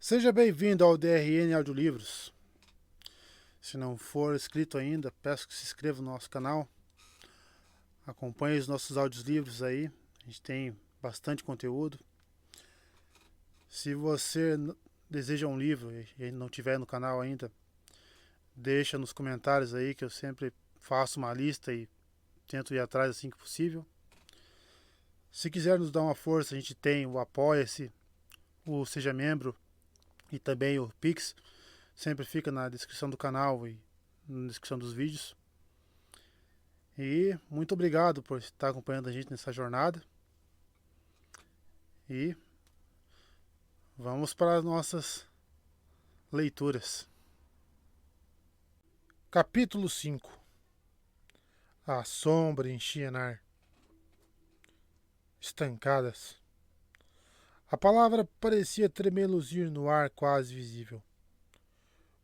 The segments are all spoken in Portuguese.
Seja bem-vindo ao DRN Audiolivros. Se não for inscrito ainda, peço que se inscreva no nosso canal. Acompanhe os nossos audiolivros aí. A gente tem bastante conteúdo. Se você deseja um livro e não tiver no canal ainda, deixa nos comentários aí que eu sempre faço uma lista e tento ir atrás assim que possível. Se quiser nos dar uma força, a gente tem o Apoia-se, o Seja Membro e também o Pix. Sempre fica na descrição do canal e na descrição dos vídeos. E muito obrigado por estar acompanhando a gente nessa jornada. E vamos para as nossas leituras. Capítulo 5. A sombra enchia ar. Estancadas. A palavra parecia tremeluzir no ar quase visível.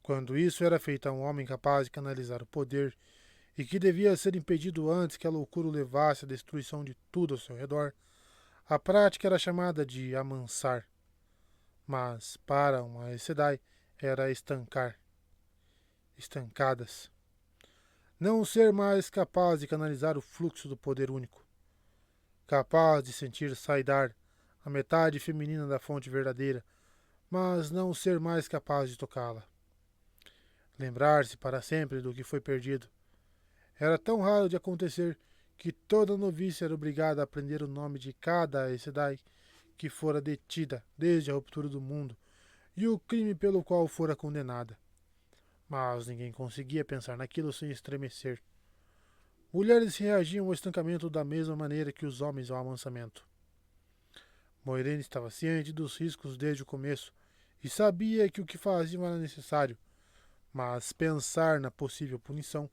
Quando isso era feito a um homem capaz de canalizar o poder e que devia ser impedido antes que a loucura o levasse à destruição de tudo ao seu redor, a prática era chamada de amansar. Mas, para uma Aes Sedai, era estancar. Estancadas. Não ser mais capaz de canalizar o fluxo do poder único. Capaz de sentir saidar, a metade feminina da fonte verdadeira, mas não ser mais capaz de tocá-la. Lembrar-se para sempre do que foi perdido. Era tão raro de acontecer que toda novice era obrigada a aprender o nome de cada Aes Sedai que fora detida desde a ruptura do mundo e o crime pelo qual fora condenada. Mas ninguém conseguia pensar naquilo sem estremecer. Mulheres reagiam ao estancamento da mesma maneira que os homens ao amansamento. Moiraine estava ciente dos riscos desde o começo e sabia que o que faziam era necessário, mas pensar na possível punição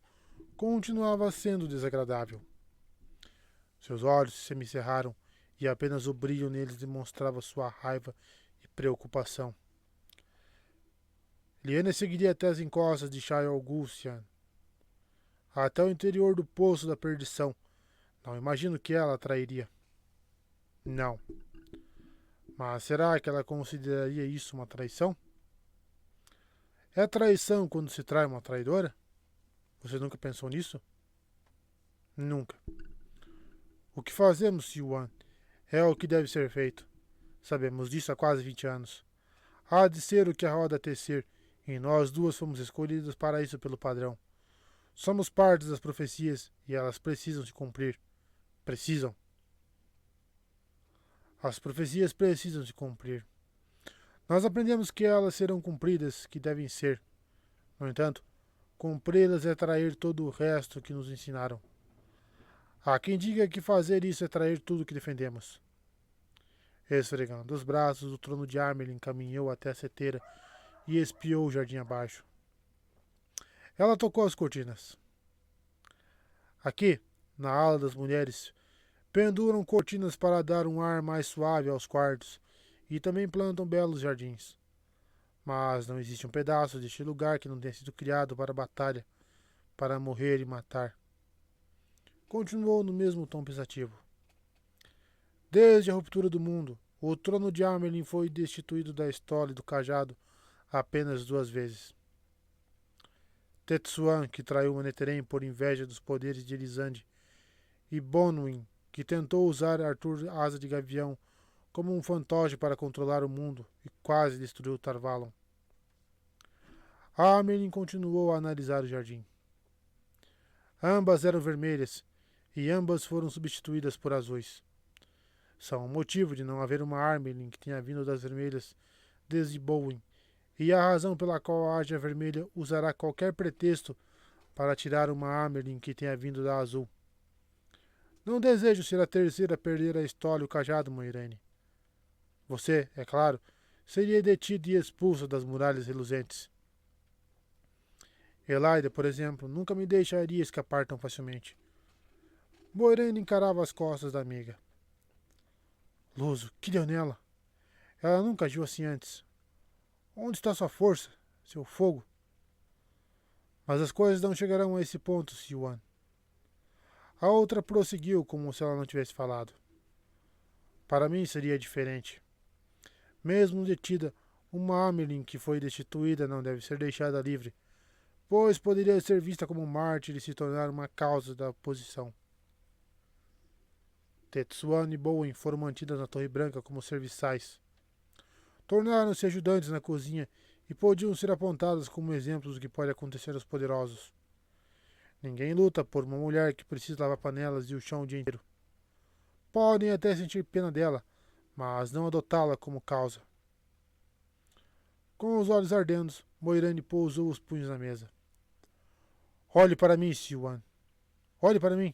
continuava sendo desagradável. Seus olhos se semicerraram e apenas o brilho neles demonstrava sua raiva e preocupação. Liana seguiria até as encostas de Shai Augustian, até o interior do Poço da Perdição. Não imagino que ela a trairia. Não. Mas será que ela consideraria isso uma traição? É traição quando se trai uma traidora? Você nunca pensou nisso? Nunca. O que fazemos, Siwan, é o que deve ser feito. Sabemos disso há quase 20 anos. Há de ser o que a roda tecer, e nós duas fomos escolhidas para isso pelo padrão. Somos partes das profecias e elas precisam se cumprir. Precisam. As profecias precisam se cumprir. Nós aprendemos que elas serão cumpridas, que devem ser. No entanto, cumpri-las é trair todo o resto que nos ensinaram. Há quem diga que fazer isso é trair tudo que defendemos. Esfregando os braços, o trono de Amelin caminhou até a seteira e espiou o jardim abaixo. Ela tocou as cortinas. Aqui, na ala das mulheres, penduram cortinas para dar um ar mais suave aos quartos e também plantam belos jardins. Mas não existe um pedaço deste lugar que não tenha sido criado para a batalha, para morrer e matar. Continuou no mesmo tom pensativo. Desde a ruptura do mundo, o trono de Amelin foi destituído da estola e do cajado apenas 2 vezes. Tetsuan, que traiu Manetheren por inveja dos poderes de Elisande, e Bonwyn, que tentou usar Arthur Asa de Gavião como um fantoche para controlar o mundo e quase destruiu Tarvalon. Amelin continuou a analisar o jardim. Ambas eram vermelhas, e ambas foram substituídas por azuis. São o motivo de não haver uma Amelin que tenha vindo das vermelhas desde Bowen, e a razão pela qual a Ágia Vermelha usará qualquer pretexto para tirar uma Amelin que tenha vindo da azul. Não desejo ser a terceira a perder a estola e o cajado, Moiraine. Você, é claro, seria detida e expulsa das muralhas reluzentes. Elaida, por exemplo, nunca me deixaria escapar tão facilmente. Moiraine encarava as costas da amiga. Luso, que deu nela? Ela nunca agiu assim antes. Onde está sua força, seu fogo? Mas as coisas não chegarão a esse ponto, Siwan. A outra prosseguiu como se ela não tivesse falado. Para mim seria diferente. Mesmo detida, Uma Amelin que foi destituída não deve ser deixada livre, pois poderia ser vista como um mártir e se tornar uma causa da oposição. Tetsuan e Bowen foram mantidas na Torre Branca como serviçais. Tornaram-se ajudantes na cozinha e podiam ser apontadas como exemplos do que pode acontecer aos poderosos. Ninguém luta por uma mulher que precisa lavar panelas e o chão o dia inteiro. Podem até sentir pena dela, mas não adotá-la como causa. Com os olhos ardendo, Moirane pousou os punhos na mesa. Olhe para mim, Siwan. Olhe para mim.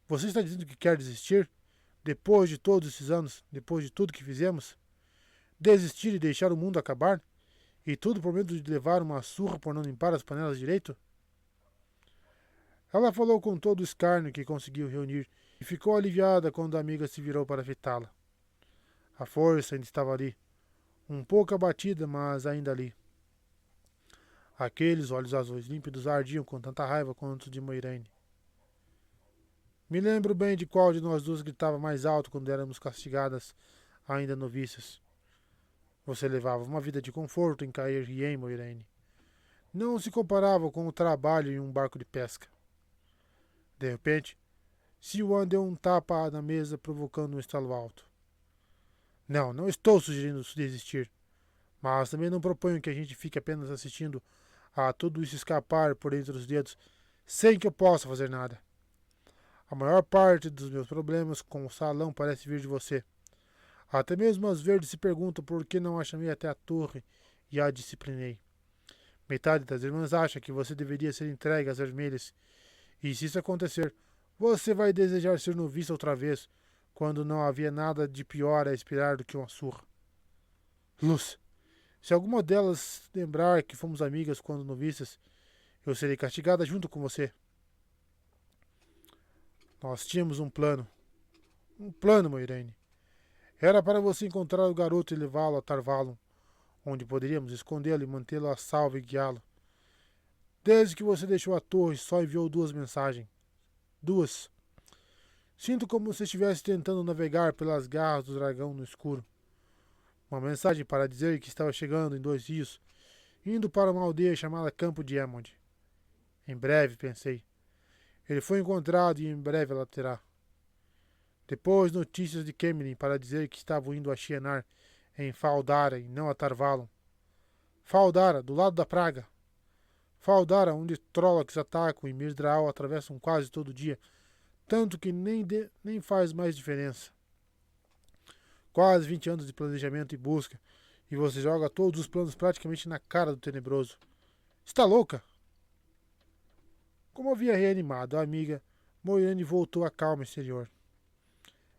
Você está dizendo que quer desistir? Depois de todos esses anos, depois de tudo que fizemos? Desistir e deixar o mundo acabar? E tudo por medo de levar uma surra por não limpar as panelas direito? Ela falou com todo o escárnio que conseguiu reunir e ficou aliviada quando a amiga se virou para fitá-la. A força ainda estava ali, um pouco abatida, mas ainda ali. Aqueles olhos azuis límpidos ardiam com tanta raiva quanto os de Moiraine. Me lembro bem de qual de nós duas gritava mais alto quando éramos castigadas, ainda noviças. Você levava uma vida de conforto em Cair Rien, Moiraine. Não se comparava com o trabalho em um barco de pesca. De repente, Siwan deu um tapa na mesa, provocando um estalo alto. Não, não estou sugerindo desistir, mas também não proponho que a gente fique apenas assistindo a tudo isso escapar por entre os dedos, sem que eu possa fazer nada. A maior parte dos meus problemas com o salão parece vir de você. Até mesmo as verdes se perguntam por que não a chamei até a torre e a disciplinei. Metade das irmãs acha que você deveria ser entregue às vermelhas, e se isso acontecer, você vai desejar ser noviça outra vez, quando não havia nada de pior a esperar do que uma surra. Luz, se alguma delas lembrar que fomos amigas quando noviças, eu serei castigada junto com você. Nós tínhamos um plano. Um plano, Moiraine. Era para você encontrar o garoto e levá-lo a Tarvalon, onde poderíamos escondê-lo e mantê-lo a salvo e guiá-lo. Desde que você deixou a torre, só enviou 2 mensagens. 2. Sinto como se estivesse tentando navegar pelas garras do dragão no escuro. Uma mensagem para dizer que estava chegando em 2 rios, indo para uma aldeia chamada Campo de Emond. Em breve, pensei. Ele foi encontrado e em breve ela terá. Depois, notícias de Kemelin para dizer que estavam indo a Shienar, em Faldara e não a Tarvalon. Faldara, do lado da praga. Faldara, onde Trollocs atacam e Mirdraal atravessam quase todo dia, tanto que nem faz mais diferença. Quase 20 anos de planejamento e busca, e você joga todos os planos praticamente na cara do Tenebroso. Está louca? Como havia reanimado a amiga, Moiraine voltou à calma exterior.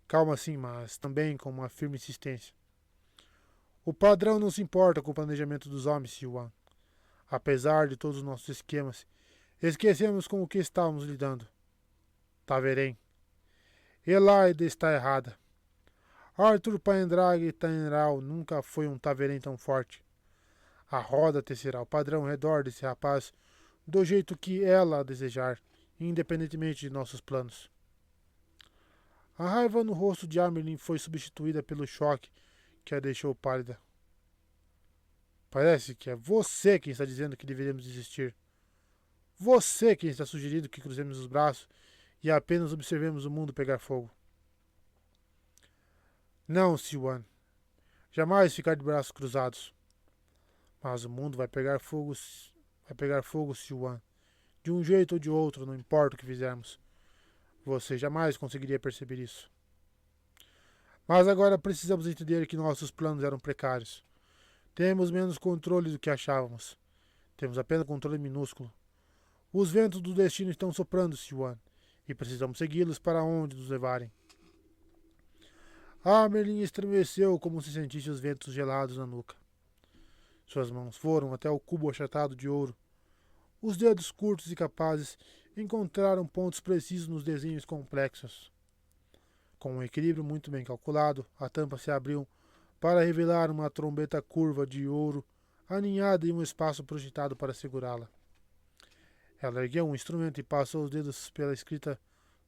Calma sim, mas também com uma firme insistência. O padrão não se importa com o planejamento dos homens, Siwan. Apesar de todos os nossos esquemas, esquecemos com o que estávamos lidando. Taverém. Elaida está errada. Arthur Paendrag Taenral nunca foi um Taverém tão forte. A roda tecerá o padrão ao redor desse rapaz do jeito que ela desejar, independentemente de nossos planos. A raiva no rosto de Amerlin foi substituída pelo choque que a deixou pálida. Parece que é você quem está dizendo que deveríamos desistir. Você quem está sugerindo que cruzemos os braços e apenas observemos o mundo pegar fogo. Não, Siwan. Jamais ficar de braços cruzados. Mas o mundo vai pegar fogo, Siwan. De um jeito ou de outro, não importa o que fizermos. Você jamais conseguiria perceber isso. Mas agora precisamos entender que nossos planos eram precários. Temos menos controle do que achávamos. Temos apenas controle minúsculo. Os ventos do destino estão soprando, Siwan, e precisamos segui-los para onde nos levarem. Merlin estremeceu como se sentisse os ventos gelados na nuca. Suas mãos foram até o cubo achatado de ouro. Os dedos curtos e capazes encontraram pontos precisos nos desenhos complexos. Com um equilíbrio muito bem calculado, a tampa se abriu para revelar uma trombeta curva de ouro aninhada em um espaço projetado para segurá-la. Ela ergueu um instrumento e passou os dedos pela escrita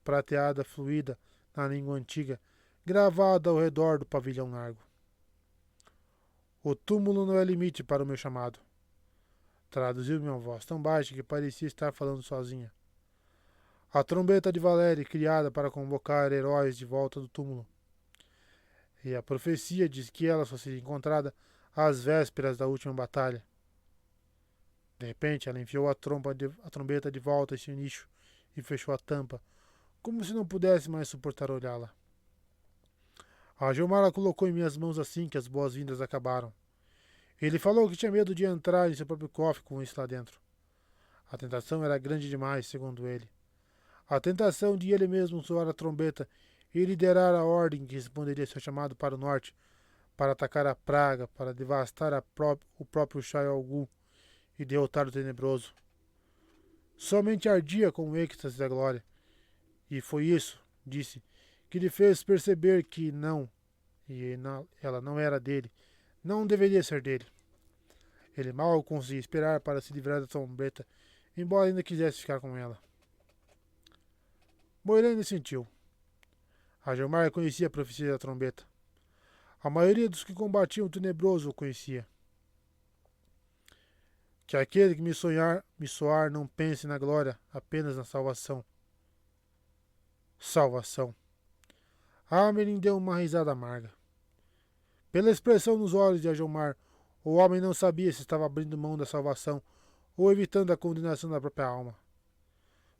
prateada fluida na língua antiga, gravada ao redor do pavilhão largo. O túmulo não é limite para o meu chamado. Traduziu minha voz tão baixa que parecia estar falando sozinha. A trombeta de Valéria, criada para convocar heróis de volta do túmulo. E a profecia diz que ela só seria encontrada às vésperas da última batalha. De repente, ela enfiou a trombeta de volta em seu nicho e fechou a tampa, como se não pudesse mais suportar olhá-la. A Gilmar colocou em minhas mãos assim que as boas-vindas acabaram. Ele falou que tinha medo de entrar em seu próprio cofre com isso lá dentro. A tentação era grande demais, segundo ele. A tentação de ele mesmo soar a trombeta e liderar a ordem que responderia seu chamado para o norte, para atacar a praga, para devastar o próprio Shai Al e derrotar o tenebroso. Somente ardia com o êxtase da glória. E foi isso, disse, que lhe fez perceber que ela não era dele, não deveria ser dele. Ele mal conseguia esperar para se livrar da trombeta, embora ainda quisesse ficar com ela. Moiraine sentiu. A Gilmar conhecia a profecia da trombeta. A maioria dos que combatiam o tenebroso o conhecia. Que aquele que me soar não pense na glória, apenas na salvação. Salvação. Amelin deu uma risada amarga. Pela expressão nos olhos de Ajomar, o homem não sabia se estava abrindo mão da salvação ou evitando a condenação da própria alma.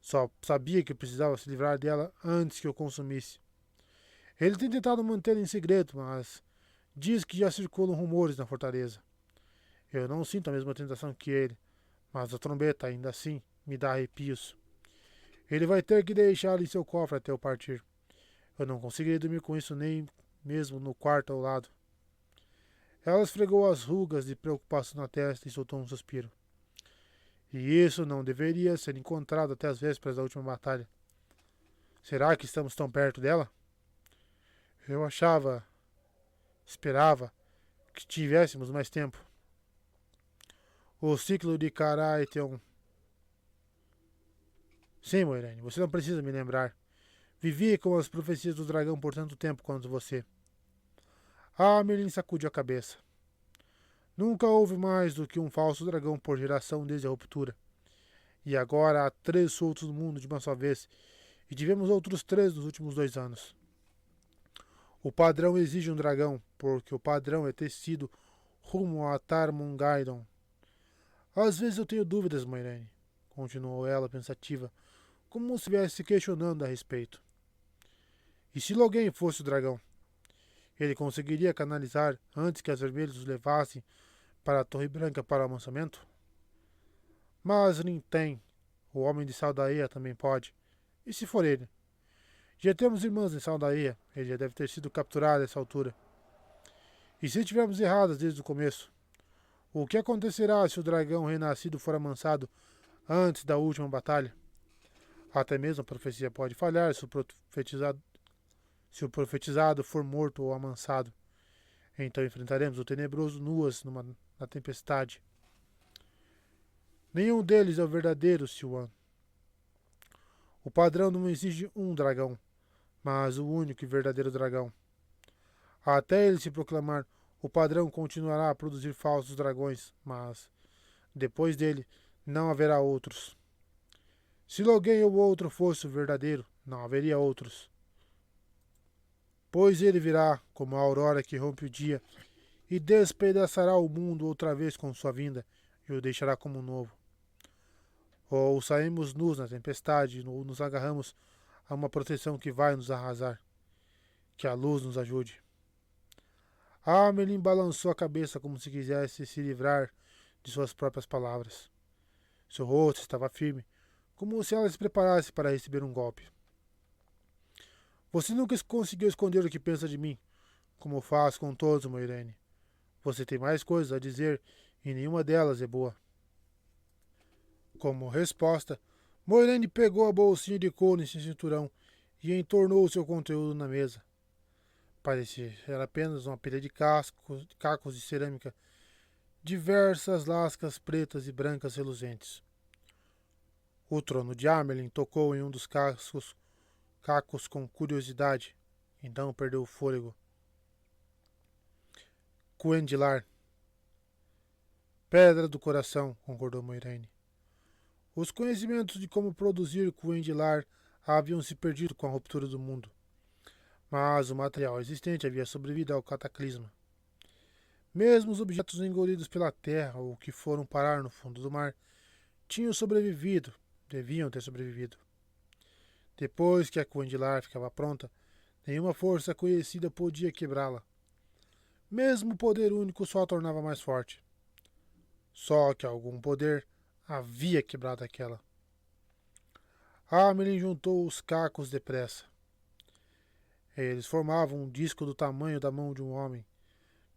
Só sabia que precisava se livrar dela antes que o consumisse. Ele tem tentado mantê-la em segredo, mas diz que já circulam rumores na fortaleza. Eu não sinto a mesma tentação que ele, mas a trombeta, ainda assim, me dá arrepios. Ele vai ter que deixá-la em seu cofre até eu partir. Eu não conseguirei dormir com isso nem mesmo no quarto ao lado. Ela esfregou as rugas de preocupação na testa e soltou um suspiro. E isso não deveria ser encontrado até as vésperas da última batalha. Será que estamos tão perto dela? Eu esperava, que tivéssemos mais tempo. O ciclo de Karaetion. Sim, Moiraine, você não precisa me lembrar. Vivi com as profecias do dragão por tanto tempo quanto você. Merlin sacudiu a cabeça. Nunca houve mais do que um falso dragão por geração desde a ruptura. E agora há 3 soltos no mundo de uma só vez, e tivemos outros 3 nos últimos 2 anos. O padrão exige um dragão, porque o padrão é tecido rumo a Tarmongaidon. Às vezes eu tenho dúvidas, Moiraine, continuou ela pensativa, como se estivesse se questionando a respeito. E se Logain fosse o dragão? Ele conseguiria canalizar antes que as vermelhas os levassem para a Torre Branca para o amansamento? Mas Ninten, o homem de Saldaia, também pode. E se for ele? Já temos irmãs em Saldaia, ele já deve ter sido capturado a essa altura. E se estivermos erradas desde o começo? O que acontecerá se o dragão renascido for amansado antes da última batalha? Até mesmo a profecia pode falhar se o profetizado for morto ou amansado. Então enfrentaremos o tenebroso nuas na tempestade. Nenhum deles é o verdadeiro Siwan. O padrão não exige um dragão, mas o único e verdadeiro dragão. Até ele se proclamar, o padrão continuará a produzir falsos dragões, mas depois dele não haverá outros. Se Logain ou outro fosse o verdadeiro, não haveria outros. Pois ele virá como a aurora que rompe o dia e despedaçará o mundo outra vez com sua vinda e o deixará como novo. Ou saímos nus na tempestade ou nos agarramos a uma proteção que vai nos arrasar. Que a luz nos ajude. Amelin balançou a cabeça como se quisesse se livrar de suas próprias palavras. Seu rosto estava firme, como se ela se preparasse para receber um golpe. Você nunca conseguiu esconder o que pensa de mim, como faz com todos, Moiraine. Você tem mais coisas a dizer e nenhuma delas é boa. Como resposta, Moiraine pegou a bolsinha de couro em seu cinturão e entornou o seu conteúdo na mesa. Parecia ser apenas uma pilha de cacos de cerâmica, diversas lascas pretas e brancas reluzentes. O trono de Amelin tocou em um dos cacos com curiosidade, então perdeu o fôlego. Quendilar, Pedra do coração, concordou Moiraine. Os conhecimentos de como produzir Cuendilar haviam se perdido com a ruptura do mundo, mas o material existente havia sobrevivido ao cataclisma. Mesmo os objetos engolidos pela terra ou que foram parar no fundo do mar tinham sobrevivido, deviam ter sobrevivido. Depois que a Cuendilar ficava pronta, nenhuma força conhecida podia quebrá-la. Mesmo o poder único só a tornava mais forte. Só que algum poder havia quebrado aquela. Amelin juntou os cacos depressa. Eles formavam um disco do tamanho da mão de um homem,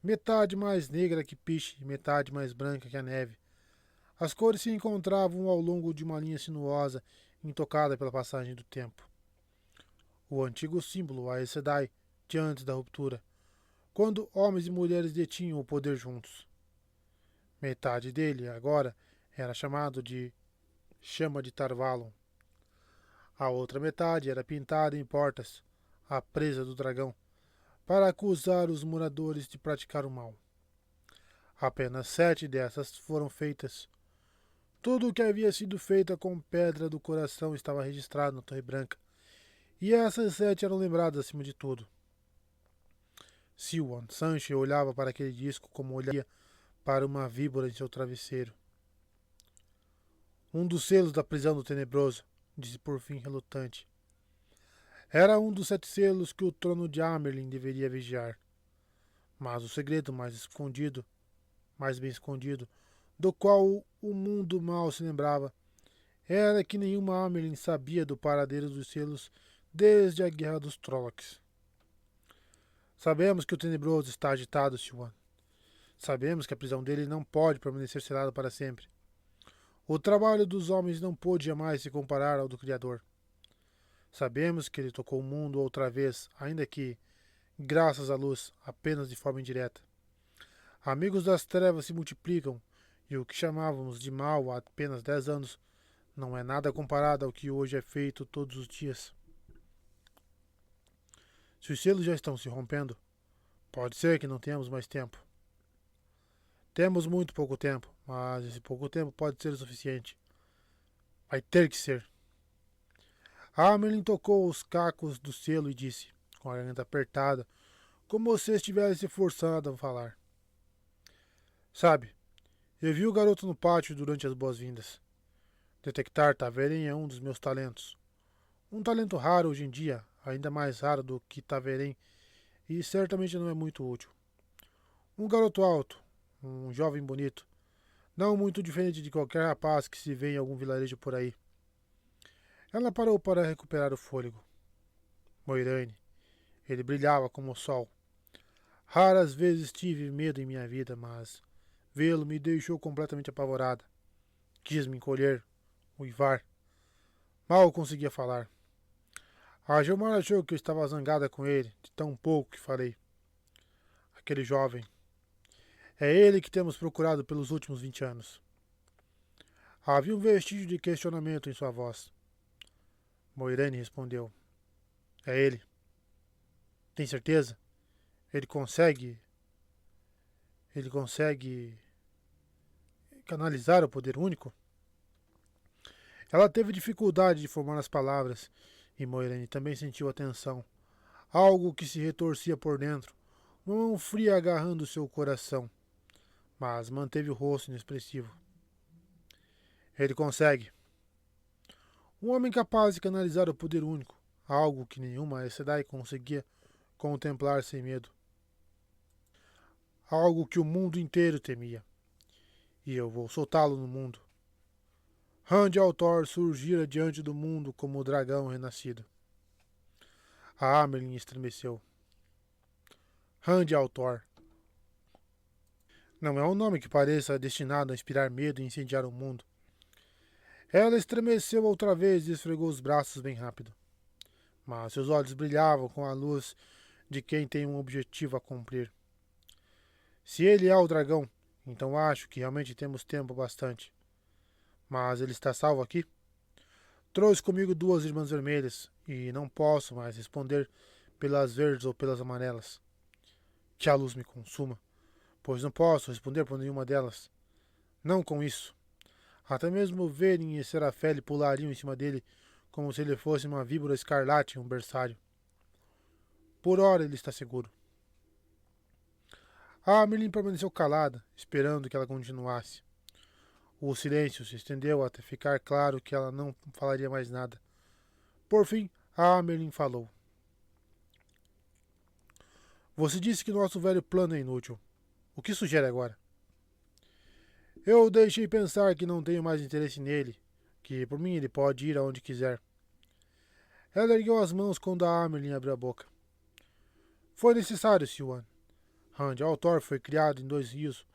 metade mais negra que piche e metade mais branca que a neve. As cores se encontravam ao longo de uma linha sinuosa intocada pela passagem do tempo. O antigo símbolo Aes Sedai de antes da ruptura, quando homens e mulheres detinham o poder juntos. Metade dele, agora, era chamado de Chama de Tarvalon. A outra metade era pintada em portas, a presa do dragão, para acusar os moradores de praticar o mal. Apenas 7 dessas foram feitas. Tudo o que havia sido feito com pedra do coração estava registrado na Torre Branca, e essas 7 eram lembradas acima de tudo. Siwan Sanche olhava para aquele disco como olharia para uma víbora em seu travesseiro. Um dos selos da prisão do Tenebroso, disse por fim relutante. Era um dos 7 selos que o trono de Amerlin deveria vigiar. Mas o segredo mais bem escondido, do qual o mundo mal se lembrava, era que nenhuma Amerlin sabia do paradeiro dos selos desde a Guerra dos Trollocs. Sabemos que o Tenebroso está agitado, Siwan. Sabemos que a prisão dele não pode permanecer selada para sempre. O trabalho dos homens não pôde jamais se comparar ao do Criador. Sabemos que ele tocou o mundo outra vez, ainda que, graças à luz, apenas de forma indireta. Amigos das trevas se multiplicam, e o que chamávamos de mal há apenas 10 anos não é nada comparado ao que hoje é feito todos os dias. Se os selos já estão se rompendo, pode ser que não tenhamos mais tempo. Temos muito pouco tempo, mas esse pouco tempo pode ser o suficiente. Vai ter que ser. Amerlin tocou os cacos do selo e disse, com a garganta apertada, como se estivesse se forçando a falar. Sabe, eu vi o garoto no pátio durante as boas-vindas. Detectar Taverem é um dos meus talentos. Um talento raro hoje em dia, ainda mais raro do que Taverem, e certamente não é muito útil. Um garoto alto, um jovem bonito, não muito diferente de qualquer rapaz que se vê em algum vilarejo por aí. Ela parou para recuperar o fôlego. Moiraine. Ele brilhava como o sol. Raras vezes tive medo em minha vida, mas vê-lo me deixou completamente apavorada. Quis me encolher, uivar. Mal conseguia falar. A Gilmar achou que eu estava zangada com ele, de tão pouco que falei. Aquele jovem. É ele que temos procurado pelos últimos 20 anos. Havia um vestígio de questionamento em sua voz. Moiraine respondeu. É ele. Tem certeza? Ele consegue canalizar o poder único? Ela teve dificuldade de formar as palavras, e Moiraine também sentiu a tensão. Algo que se retorcia por dentro, uma mão fria agarrando seu coração. Mas manteve o rosto inexpressivo. Ele consegue. Um homem capaz de canalizar o poder único, algo que nenhuma Aes Sedai conseguia contemplar sem medo. Algo que o mundo inteiro temia. E eu vou soltá-lo no mundo. Hand Altor surgira diante do mundo como o dragão renascido. A Amerlin estremeceu. Hand Altor. Não é um nome que pareça destinado a inspirar medo e incendiar o mundo. Ela estremeceu outra vez e esfregou os braços bem rápido. Mas seus olhos brilhavam com a luz de quem tem um objetivo a cumprir. Se ele é o dragão, então acho que realmente temos tempo bastante. Mas ele está salvo aqui? Trouxe comigo 2 irmãs vermelhas e não posso mais responder pelas verdes ou pelas amarelas. Que a luz me consuma, pois não posso responder por nenhuma delas. Não com isso. Até mesmo Veren e Serafele pulariam em cima dele como se ele fosse uma víbora escarlate em um berçário. Por hora ele está seguro. A Merlin permaneceu calada, esperando que ela continuasse. O silêncio se estendeu até ficar claro que ela não falaria mais nada. Por fim, a Merlin falou. Você disse que nosso velho plano é inútil. O que sugere agora? Eu deixei pensar que não tenho mais interesse nele, que por mim ele pode ir aonde quiser. Ela ergueu as mãos quando a Amerlin abriu a boca. Foi necessário, Siwan. Rand Altor foi criado em 2 rios,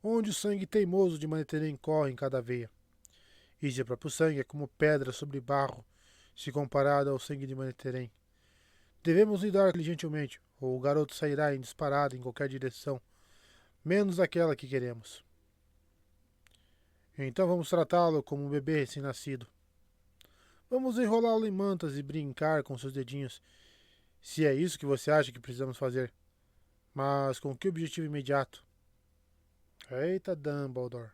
onde o sangue teimoso de Manetheren corre em cada veia. E seu próprio sangue é como pedra sobre barro, se comparado ao sangue de Manetheren. Devemos lidar com ele gentilmente, ou o garoto sairá em disparada em qualquer direção, menos aquela que queremos. Então vamos tratá-lo como um bebê recém-nascido. Vamos enrolá-lo em mantas e brincar com seus dedinhos, se é isso que você acha que precisamos fazer. Mas com que objetivo imediato? Eita, Dumbledore.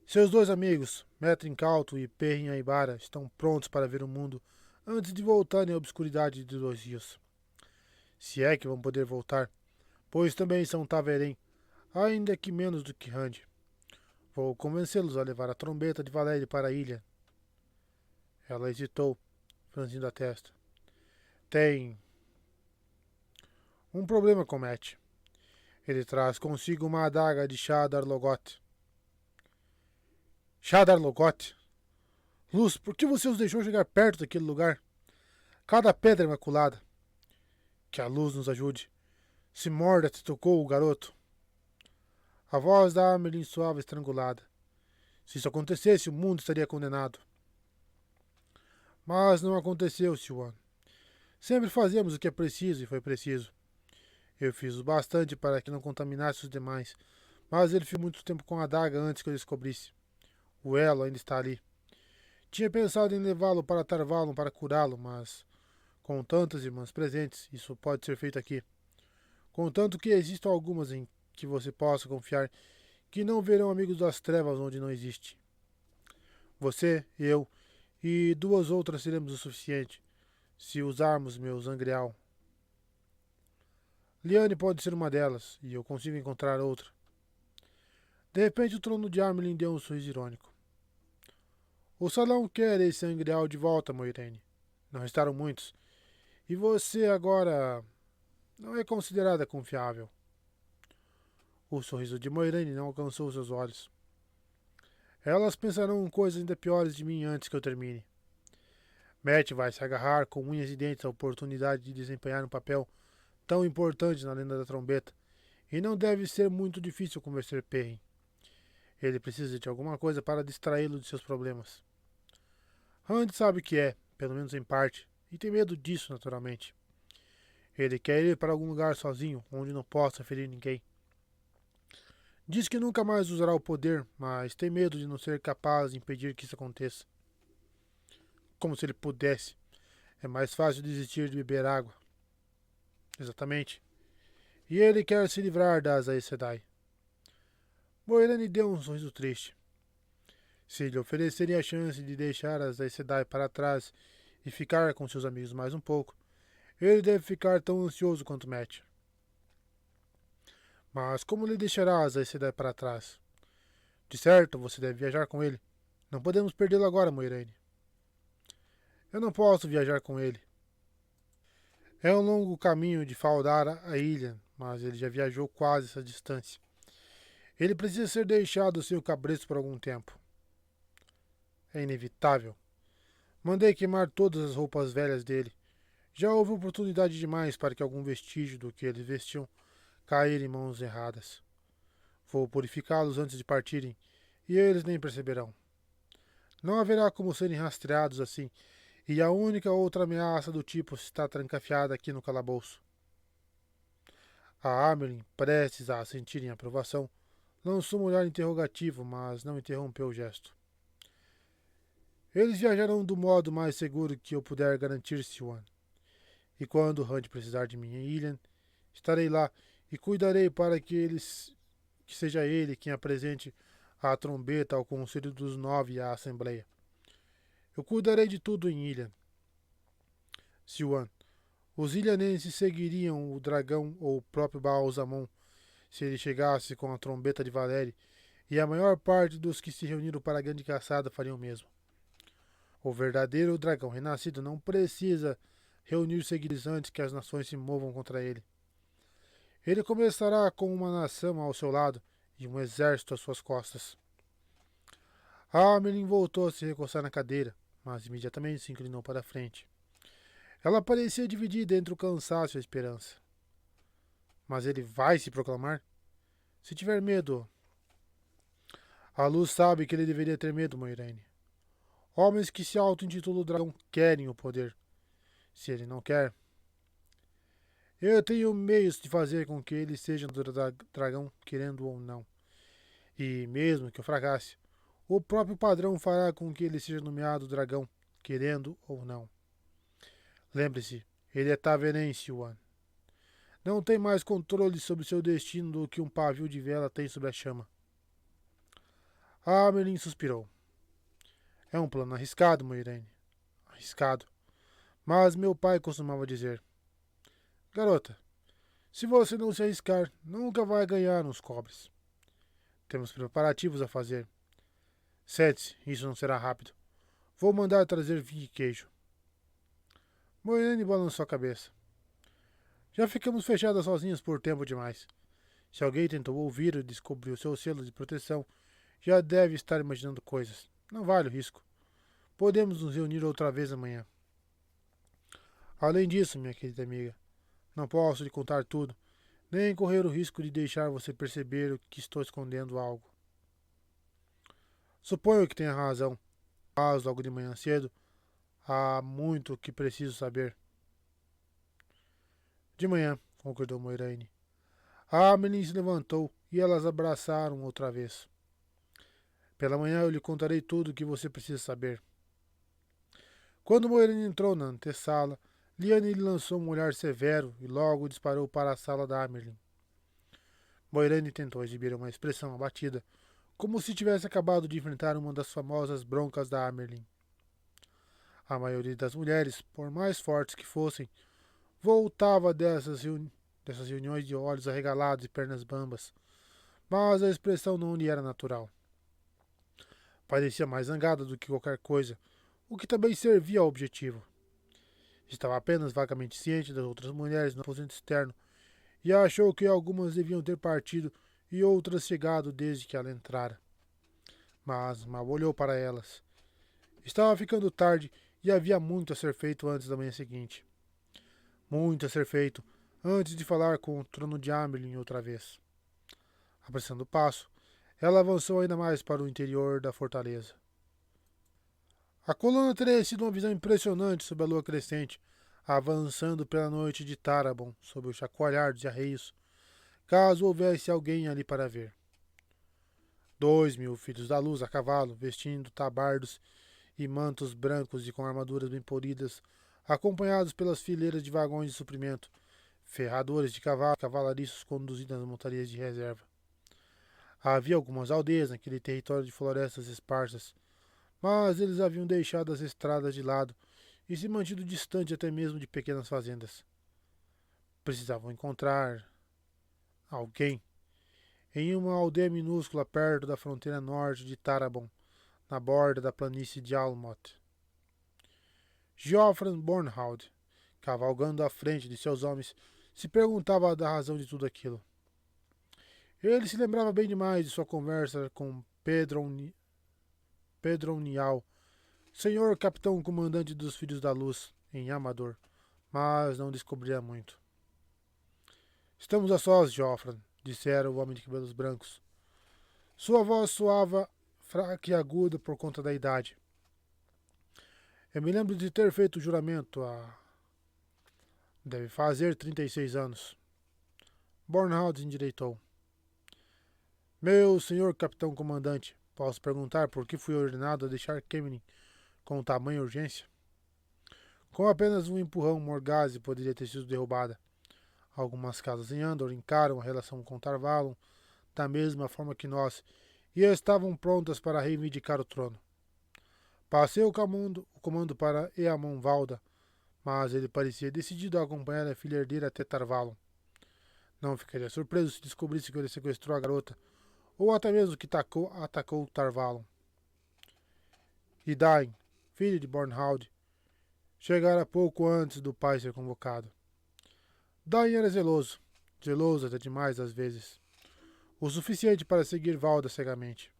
Seus 2 amigos, Metrin Calto e Perrin Aibara, estão prontos para ver o mundo antes de voltarem à obscuridade de 2 rios. Se é que vão poder voltar, pois também são Taveren, ainda que menos do que Rand. Vou convencê-los a levar a trombeta de Valéria para a ilha. Ela hesitou, franzindo a testa. Tem um problema com Matt. Ele traz consigo uma adaga de Shadar Logoth. Shadar Logoth? Luz, por que você os deixou chegar perto daquele lugar? Cada pedra é imaculada. Que a luz nos ajude. Se Mordath tocou o garoto. A voz da Amerlin soava estrangulada. Se isso acontecesse, o mundo estaria condenado. Mas não aconteceu, Siwan. Sempre fazemos o que é preciso e foi preciso. Eu fiz o bastante para que não contaminasse os demais, mas ele ficou muito tempo com a adaga antes que eu descobrisse. O elo ainda está ali. Tinha pensado em levá-lo para Tarvalon para curá-lo, mas com tantas irmãs presentes, isso pode ser feito aqui. Contanto que existam algumas em que você possa confiar que não verão amigos das trevas onde não existe. Você, eu e 2 outras seremos o suficiente, se usarmos meu Zangreal. Liane pode ser uma delas, e eu consigo encontrar outra. De repente o trono de Amerlin deu um sorriso irônico. O salão quer esse Zangreal de volta, Moiraine. Não restaram muitos. E você agora não é considerada confiável. O sorriso de Moiraine não alcançou seus olhos. Elas pensarão coisas ainda piores de mim antes que eu termine. Matt vai se agarrar com unhas e dentes à oportunidade de desempenhar um papel tão importante na lenda da trombeta, e não deve ser muito difícil convencer Perrin. Ele precisa de alguma coisa para distraí-lo de seus problemas. Rand sabe que é, pelo menos em parte, e tem medo disso, naturalmente. Ele quer ir para algum lugar sozinho, onde não possa ferir ninguém. Diz que nunca mais usará o poder, mas tem medo de não ser capaz de impedir que isso aconteça. Como se ele pudesse. É mais fácil desistir de beber água. Exatamente. E ele quer se livrar das Aes Sedai. Moiraine deu um sorriso triste. Se lhe oferecerem a chance de deixar as Aes Sedai para trás e ficar com seus amigos mais um pouco, ele deve ficar tão ansioso quanto Matt. Mas como lhe deixará as Aes Sedai para trás? De certo, você deve viajar com ele. Não podemos perdê-lo agora, Moiraine. Eu não posso viajar com ele. É um longo caminho de Faldar à ilha, mas ele já viajou quase essa distância. Ele precisa ser deixado sem o cabresto por algum tempo. É inevitável. Mandei queimar todas as roupas velhas dele. Já houve oportunidade demais para que algum vestígio do que eles vestiam cair em mãos erradas. Vou purificá-los antes de partirem, e eles nem perceberão. Não haverá como serem rastreados assim, e a única outra ameaça do tipo está trancafiada aqui no calabouço. A Amerlin, prestes a sentir em aprovação, lançou um olhar interrogativo, mas não interrompeu o gesto. Eles viajarão do modo mais seguro que eu puder garantir, Siwan. E quando Rand precisar de mim em Ilian, estarei lá e cuidarei para que eles que seja ele quem apresente a trombeta ao Conselho dos Nove e à Assembleia. Eu cuidarei de tudo em Ilha. Siwan. Os ilhanenses seguiriam o dragão ou o próprio Baalzamon se ele chegasse com a trombeta de Valeri, e a maior parte dos que se reuniram para a grande caçada fariam o mesmo. O verdadeiro dragão renascido não precisa reunir seguidores antes que as nações se movam contra ele. Ele começará com uma nação ao seu lado e um exército às suas costas. Amelin voltou a se recostar na cadeira, mas imediatamente se inclinou para a frente. Ela parecia dividida entre o cansaço e a esperança. Mas ele vai se proclamar? Se tiver medo... A luz sabe que ele deveria ter medo, Moiraine. Homens que se auto-intitulam dragão querem o poder. Se ele não quer... Eu tenho meios de fazer com que ele seja dragão, querendo ou não. E mesmo que eu fracasse, o próprio padrão fará com que ele seja nomeado dragão, querendo ou não. Lembre-se, ele é Taverense, Yuan. Não tem mais controle sobre seu destino do que um pavio de vela tem sobre a chama. Amelin suspirou. É um plano arriscado, Moiraine. Arriscado. Mas meu pai costumava dizer: Garota, se você não se arriscar, nunca vai ganhar nos cobres. Temos preparativos a fazer. Sente-se, isso não será rápido. Vou mandar trazer vinho e queijo. Moiraine balançou a cabeça. Já ficamos fechadas sozinhas por tempo demais. Se alguém tentou ouvir e descobriu seu selo de proteção, já deve estar imaginando coisas. Não vale o risco. Podemos nos reunir outra vez amanhã. Além disso, minha querida amiga, não posso lhe contar tudo, nem correr o risco de deixar você perceber que estou escondendo algo. Suponho que tenha razão, mas logo de manhã cedo há muito que preciso saber. De manhã, concordou Moiraine. A Amelin se levantou e elas abraçaram outra vez. Pela manhã eu lhe contarei tudo o que você precisa saber. Quando Moiraine entrou na antessala, Lyanna lhe lançou um olhar severo e logo disparou para a sala da Amerlin. Moiraine tentou exibir uma expressão abatida, como se tivesse acabado de enfrentar uma das famosas broncas da Amerlin. A maioria das mulheres, por mais fortes que fossem, voltava dessas reuniões de olhos arregalados e pernas bambas, mas a expressão não lhe era natural. Parecia mais zangada do que qualquer coisa, o que também servia ao objetivo. Estava apenas vagamente ciente das outras mulheres no aposento externo e achou que algumas deviam ter partido e outras chegado desde que ela entrara. Mas mal olhou para elas. Estava ficando tarde e havia muito a ser feito antes da manhã seguinte. Muito a ser feito antes de falar com o trono de Amelin outra vez. Apressando o passo, ela avançou ainda mais para o interior da fortaleza. A coluna teria sido uma visão impressionante sob a lua crescente, avançando pela noite de Tarabon, sob o chacoalhar dos arreios, caso houvesse alguém ali para ver. 2.000 filhos da luz a cavalo, vestindo tabardos e mantos brancos e com armaduras bem polidas, acompanhados pelas fileiras de vagões de suprimento, ferradores de cavalo e cavalariços conduzidos nas montarias de reserva. Havia algumas aldeias naquele território de florestas esparsas, mas eles haviam deixado as estradas de lado e se mantido distante até mesmo de pequenas fazendas. Precisavam encontrar alguém em uma aldeia minúscula perto da fronteira norte de Tarabon, na borda da planície de Almot. Geoffrey Bornhald, cavalgando à frente de seus homens, se perguntava da razão de tudo aquilo. Ele se lembrava bem demais de sua conversa com Pedro Nial, senhor capitão comandante dos Filhos da Luz, em Amador, mas não descobria muito. Estamos a sós, Geoffrey, dissera o homem de cabelos brancos. Sua voz soava fraca e aguda por conta da idade. Eu me lembro de ter feito o juramento há... Deve fazer 36 anos. Bornhald endireitou. Meu senhor capitão comandante, posso perguntar por que fui ordenado a deixar Kemenin com tamanha urgência? Com apenas um empurrão, Morgase poderia ter sido derrubada. Algumas casas em Andor encaram a relação com Tarvalon da mesma forma que nós e estavam prontas para reivindicar o trono. Passei o comando para Eamon Valda, mas ele parecia decidido a acompanhar a filha herdeira até Tarvalon. Não ficaria surpreso se descobrisse que ele sequestrou a garota, ou até mesmo que atacou Tarvalon. Idain, filho de Bornhald, chegara pouco antes do pai ser convocado. Dain era zeloso até demais às vezes, o suficiente para seguir Valda cegamente.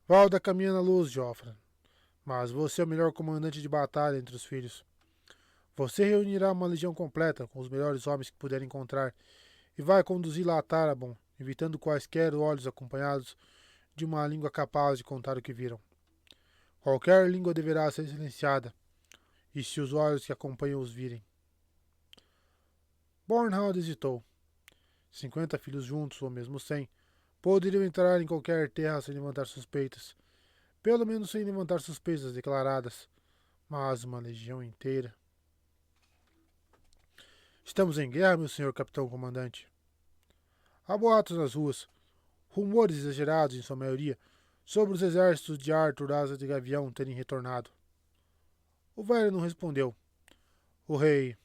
Valda caminha na luz, Joffre, mas você é o melhor comandante de batalha entre os filhos. Você reunirá uma legião completa com os melhores homens que puder encontrar e vai conduzi-la a Tarabon, evitando quaisquer olhos acompanhados de uma língua capaz de contar o que viram. Qualquer língua deverá ser silenciada, e se os olhos que acompanham os virem. Bornhald hesitou. 50 filhos juntos, ou mesmo 100, poderiam entrar em qualquer terra sem levantar suspeitas. Pelo menos sem levantar suspeitas declaradas. Mas uma legião inteira. Estamos em guerra, meu senhor capitão comandante. Há boatos nas ruas, rumores exagerados em sua maioria, sobre os exércitos de Arthur Asa de Gavião terem retornado. O velho não respondeu. O rei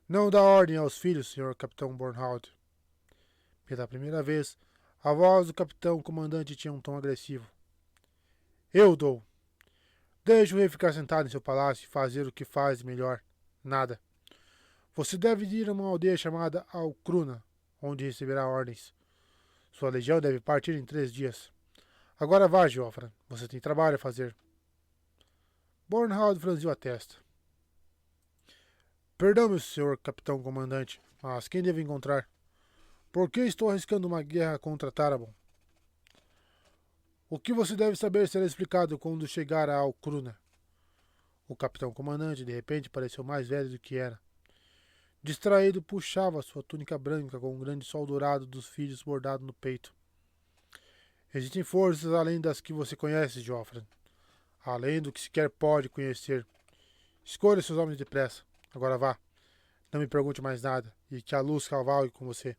não dá ordem aos filhos, senhor capitão Bornhald. Pela primeira vez, a voz do capitão comandante tinha um tom agressivo. Eu dou. Deixe o rei ficar sentado em seu palácio e fazer o que faz melhor. Nada. Você deve ir a uma aldeia chamada Alcruna, onde receberá ordens. Sua legião deve partir em 3 dias. Agora vá, Geoffrey. Você tem trabalho a fazer. Bornhald franziu a testa. Perdão, meu senhor capitão comandante, mas quem devo encontrar? Por que estou arriscando uma guerra contra Tarabon? O que você deve saber será explicado quando chegar a Alcruna. O capitão comandante, de repente, pareceu mais velho do que era. Distraído, puxava sua túnica branca com um grande sol dourado dos filhos bordado no peito. Existem forças além das que você conhece, Joffrey. Além do que sequer pode conhecer. Escolha seus homens depressa. Agora vá. Não me pergunte mais nada. E que a luz cavalgue com você.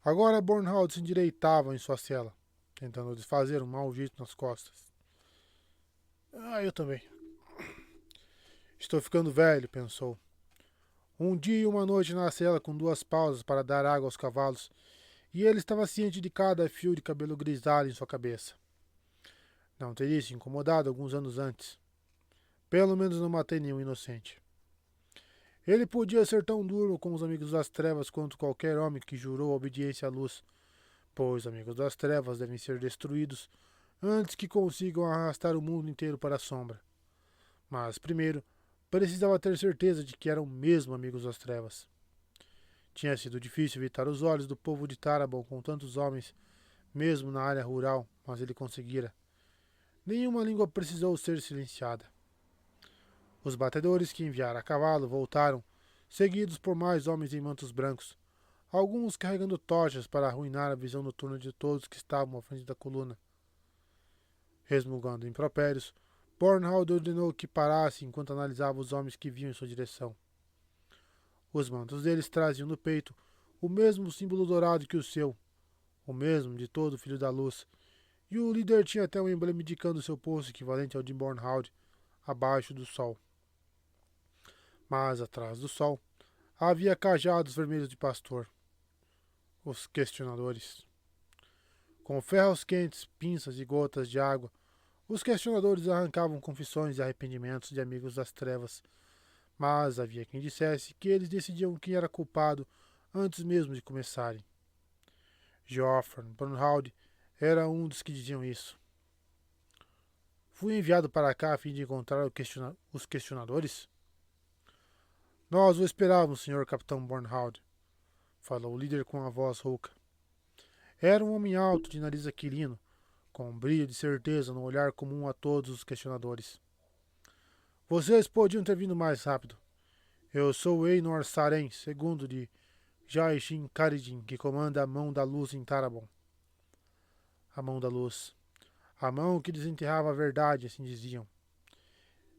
Agora Bornhald se endireitava em sua cela, tentando desfazer um mau jeito nas costas. Eu também. Estou ficando velho, pensou. Um dia e uma noite na cela com 2 pausas para dar água aos cavalos, e ele estava ciente de cada fio de cabelo grisalho em sua cabeça. Não teria se incomodado alguns anos antes. Pelo menos não matei nenhum inocente. Ele podia ser tão duro com os amigos das trevas quanto qualquer homem que jurou obediência à luz, pois amigos das trevas devem ser destruídos antes que consigam arrastar o mundo inteiro para a sombra. Mas, primeiro, precisava ter certeza de que eram mesmo amigos das trevas. Tinha sido difícil evitar os olhos do povo de Tarabon com tantos homens, mesmo na área rural, mas ele conseguira. Nenhuma língua precisou ser silenciada. Os batedores que enviara a cavalo voltaram, seguidos por mais homens em mantos brancos, alguns carregando tochas para arruinar a visão noturna de todos que estavam à frente da coluna. Resmungando impropérios, Bornhald ordenou que parasse enquanto analisava os homens que vinham em sua direção. Os mantos deles traziam no peito o mesmo símbolo dourado que o seu, o mesmo de todo filho da luz, e o líder tinha até um emblema indicando seu posto equivalente ao de Bornhald, abaixo do sol. Mas, atrás do sol, havia cajados vermelhos de pastor. Os questionadores. Com ferros quentes, pinças e gotas de água, os questionadores arrancavam confissões e arrependimentos de amigos das trevas, mas havia quem dissesse que eles decidiam quem era culpado antes mesmo de começarem. Geoffrey Bornhald era um dos que diziam isso. Fui enviado para cá a fim de encontrar os questionadores? Nós o esperávamos, Sr. Capitão Bornhald, falou o líder com a voz rouca. Era um homem alto, de nariz aquilino, com um brilho de certeza no olhar comum a todos os questionadores. Vocês podiam ter vindo mais rápido. Eu sou Einor Saren, segundo de Jaishin Karidin, que comanda a Mão da Luz em Tarabon. A Mão da Luz. A mão que desenterrava a verdade, assim diziam.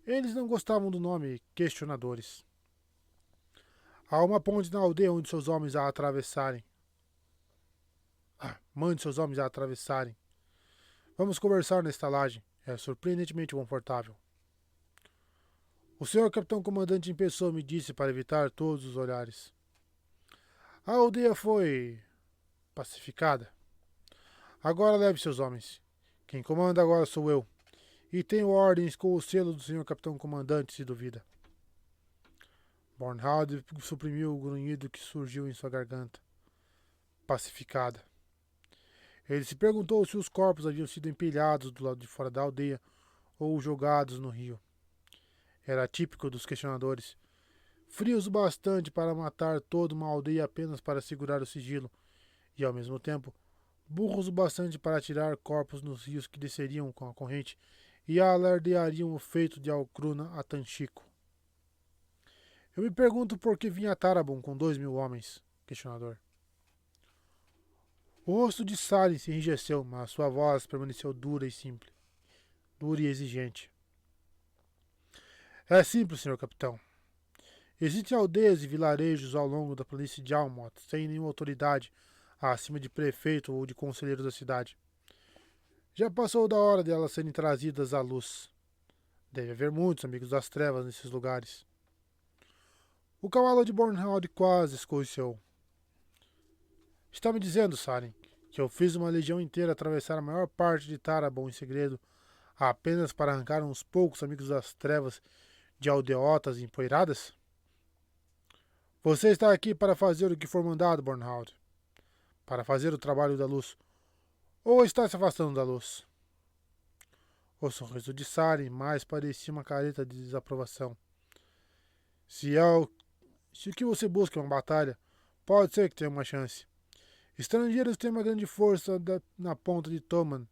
Eles não gostavam do nome questionadores. Há uma ponte na aldeia onde seus homens a atravessarem. Mande seus homens a atravessarem. Vamos conversar na estalagem. É surpreendentemente confortável. O senhor capitão comandante em pessoa me disse para evitar todos os olhares. A aldeia foi pacificada. Agora leve seus homens. Quem comanda agora sou eu. E tenho ordens com o selo do senhor capitão comandante, se duvida. Bornhald suprimiu o grunhido que surgiu em sua garganta. Pacificada. Ele se perguntou se os corpos haviam sido empilhados do lado de fora da aldeia ou jogados no rio. Era típico dos questionadores. Frios o bastante para matar toda uma aldeia apenas para segurar o sigilo, e ao mesmo tempo, burros o bastante para atirar corpos nos rios que desceriam com a corrente e alardeariam o feito de Alcruna a Tanchico. Eu me pergunto por que vinha Tarabon com 2.000 homens, questionador. O rosto de Salem se enrijeceu, mas sua voz permaneceu dura e simples. Dura e exigente. É simples, senhor capitão. Existem aldeias e vilarejos ao longo da planície de Almot, sem nenhuma autoridade, acima de prefeito ou de conselheiro da cidade. Já passou da hora de elas serem trazidas à luz. Deve haver muitos amigos das trevas nesses lugares. O cavalo de Bornhald quase escoiciou. Está me dizendo, Salem, que eu fiz uma legião inteira atravessar a maior parte de Tarabon em segredo, apenas para arrancar uns poucos amigos das trevas de aldeotas empoeiradas? Você está aqui para fazer o que for mandado, Bornhald. Para fazer o trabalho da luz. Ou está se afastando da luz? O sorriso de Salem mais parecia uma careta de desaprovação. Se o que você busca é uma batalha, pode ser que tenha uma chance. Estrangeiros têm uma grande força na ponta de Toman,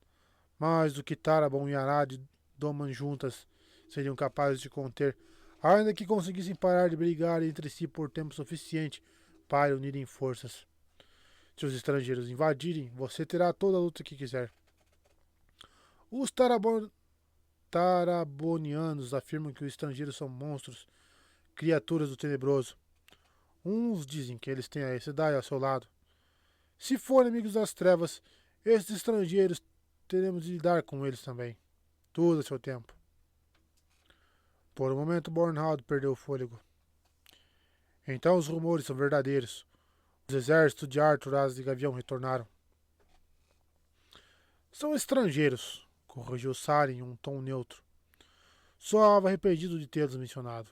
mais do que Tarabon e Arad e Doman juntas seriam capazes de conter, ainda que conseguissem parar de brigar entre si por tempo suficiente para unirem forças. Se os estrangeiros invadirem, você terá toda a luta que quiser. Os Tarabonianos afirmam que os estrangeiros são monstros, criaturas do tenebroso. Uns dizem que eles têm a Sedai ao seu lado. Se forem amigos das trevas, esses estrangeiros teremos de lidar com eles também. Tudo a seu tempo. Por um momento, Bornhald perdeu o fôlego. Então os rumores são verdadeiros. Os exércitos de Arthur As de Gavião retornaram. São estrangeiros, corrigiu Salem em um tom neutro. Soava arrependido de tê-los mencionado.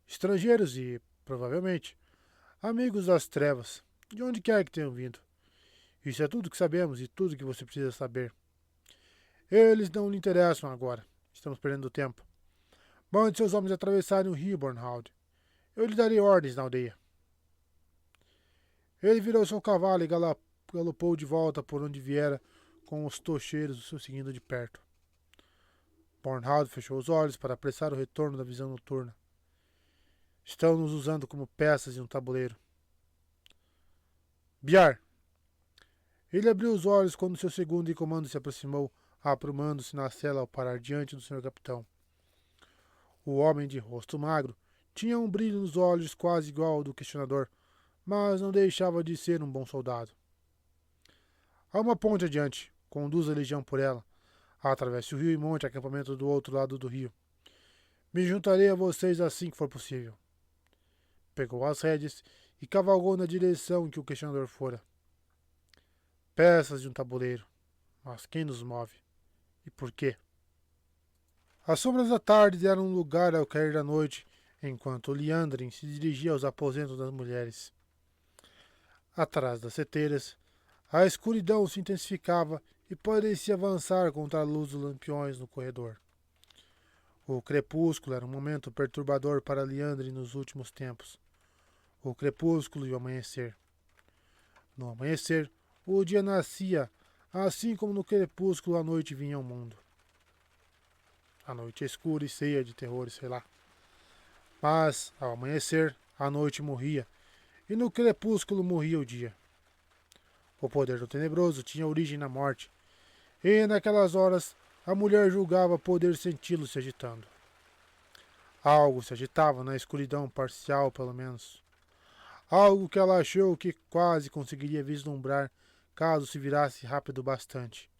Estrangeiros e, provavelmente, amigos das trevas, de onde quer que tenham vindo. Isso é tudo que sabemos e tudo que você precisa saber. Eles não lhe interessam agora. Estamos perdendo tempo. Mande seus homens atravessarem o rio, Bornhald. Eu lhe darei ordens na aldeia. Ele virou seu cavalo e galopou de volta por onde viera, com os tocheiros o seguindo de perto. Bornhald fechou os olhos para apressar o retorno da visão noturna. Estão nos usando como peças em um tabuleiro. Biar! Ele abriu os olhos quando seu segundo em comando se aproximou, aprumando-se na cela ao parar diante do senhor capitão. O homem de rosto magro tinha um brilho nos olhos quase igual ao do questionador, mas não deixava de ser um bom soldado. Há uma ponte adiante. Conduza a legião por ela. Atravesse o rio e monte acampamento do outro lado do rio. Me juntarei a vocês assim que for possível. Pegou as rédeas e cavalgou na direção em que o questionador fora. Peças de um tabuleiro. Mas quem nos move? E por quê? As sombras da tarde deram lugar ao cair da noite, enquanto Liandrin se dirigia aos aposentos das mulheres. Atrás das seteiras, a escuridão se intensificava e parecia avançar contra a luz dos lampiões no corredor. O crepúsculo era um momento perturbador para Liandrin nos últimos tempos. O crepúsculo e o amanhecer. No amanhecer, o dia nascia, assim como no crepúsculo a noite vinha ao mundo. A noite é escura e cheia de terrores, sei lá. Mas, ao amanhecer, a noite morria, e no crepúsculo morria o dia. O poder do tenebroso tinha origem na morte, e naquelas horas a mulher julgava poder senti-lo se agitando. Algo se agitava na escuridão parcial, pelo menos. algo que ela achou que quase conseguiria vislumbrar caso se virasse rápido bastante.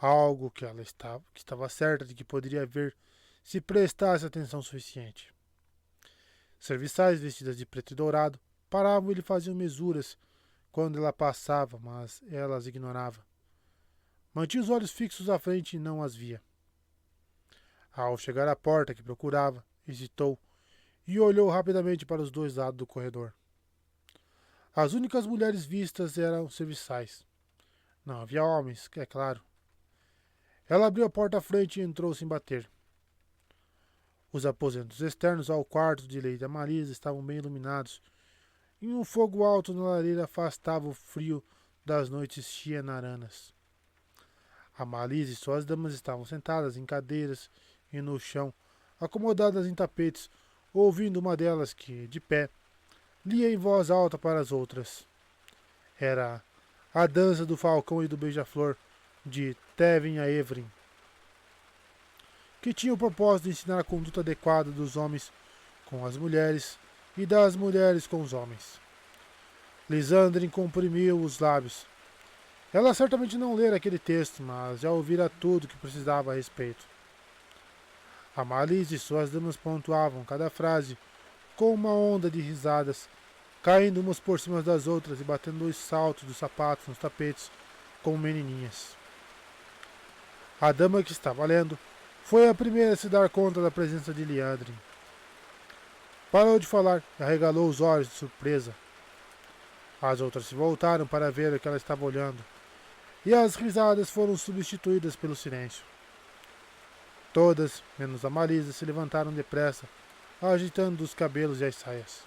Algo que ela estava certa de que poderia ver se prestasse atenção suficiente. Serviçais vestidas de preto e dourado paravam e lhe faziam mesuras quando ela passava, mas ela as ignorava. Mantinha os olhos fixos à frente e não as via. Ao chegar à porta que procurava, hesitou e olhou rapidamente para os dois lados do corredor. As únicas mulheres vistas eram serviçais. Não havia homens, é claro. Ela abriu a porta à frente e entrou sem bater. Os aposentos externos ao quarto de Lady Amarisa estavam bem iluminados, e um fogo alto na lareira afastava o frio das noites xienaranas. Amarisa e suas damas estavam sentadas em cadeiras e no chão, acomodadas em tapetes, ouvindo uma delas que, de pé, lia em voz alta para as outras. Era A Dança do Falcão e do Beija-Flor, de Tevin a Evrin, que tinha o propósito de ensinar a conduta adequada dos homens com as mulheres e das mulheres com os homens. Lisandrin comprimiu os lábios. Ela certamente não lera aquele texto, mas já ouvira tudo o que precisava a respeito. Amalise e suas damas pontuavam cada frase com uma onda de risadas, caindo umas por cima das outras e batendo os saltos dos sapatos nos tapetes como menininhas. A dama que estava lendo foi a primeira a se dar conta da presença de Liandrin. Parou de falar e arregalou os olhos de surpresa. As outras se voltaram para ver o que ela estava olhando, e as risadas foram substituídas pelo silêncio. Todas, menos a Marisa, se levantaram depressa, agitando os cabelos e as saias.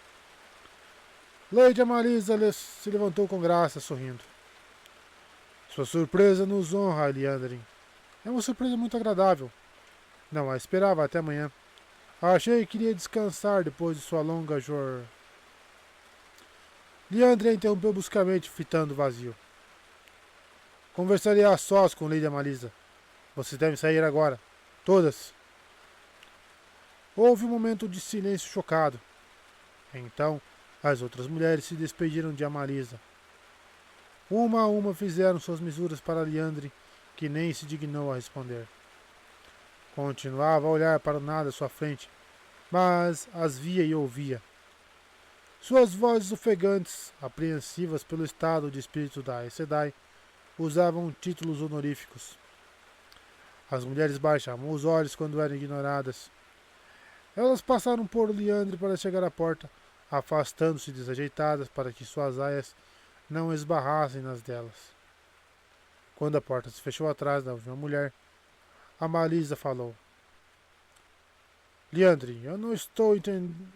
Lady Amarisa se levantou com graça, sorrindo. Sua surpresa nos honra, Liandrin. É uma surpresa muito agradável. Não a esperava até amanhã. Achei que iria descansar depois de sua longa jornada. Liandrin interrompeu bruscamente, fitando o vazio. Conversaria a sós com Lady Amarisa. Vocês devem sair agora. Todas. Houve um momento de silêncio chocado. Então, as outras mulheres se despediram de Amarisa. Uma a uma fizeram suas mesuras para Liandrin, que nem se dignou a responder. Continuava a olhar para o nada à sua frente, mas as via e ouvia. Suas vozes ofegantes, apreensivas pelo estado de espírito da Aes Sedai, usavam títulos honoríficos. As mulheres baixavam os olhos quando eram ignoradas. Elas passaram por Liandrin para chegar à porta, afastando-se desajeitadas para que suas aias não esbarrassem nas delas. Quando a porta se fechou atrás da última mulher, Amarisa falou. Liandrin, eu não estou entendendo.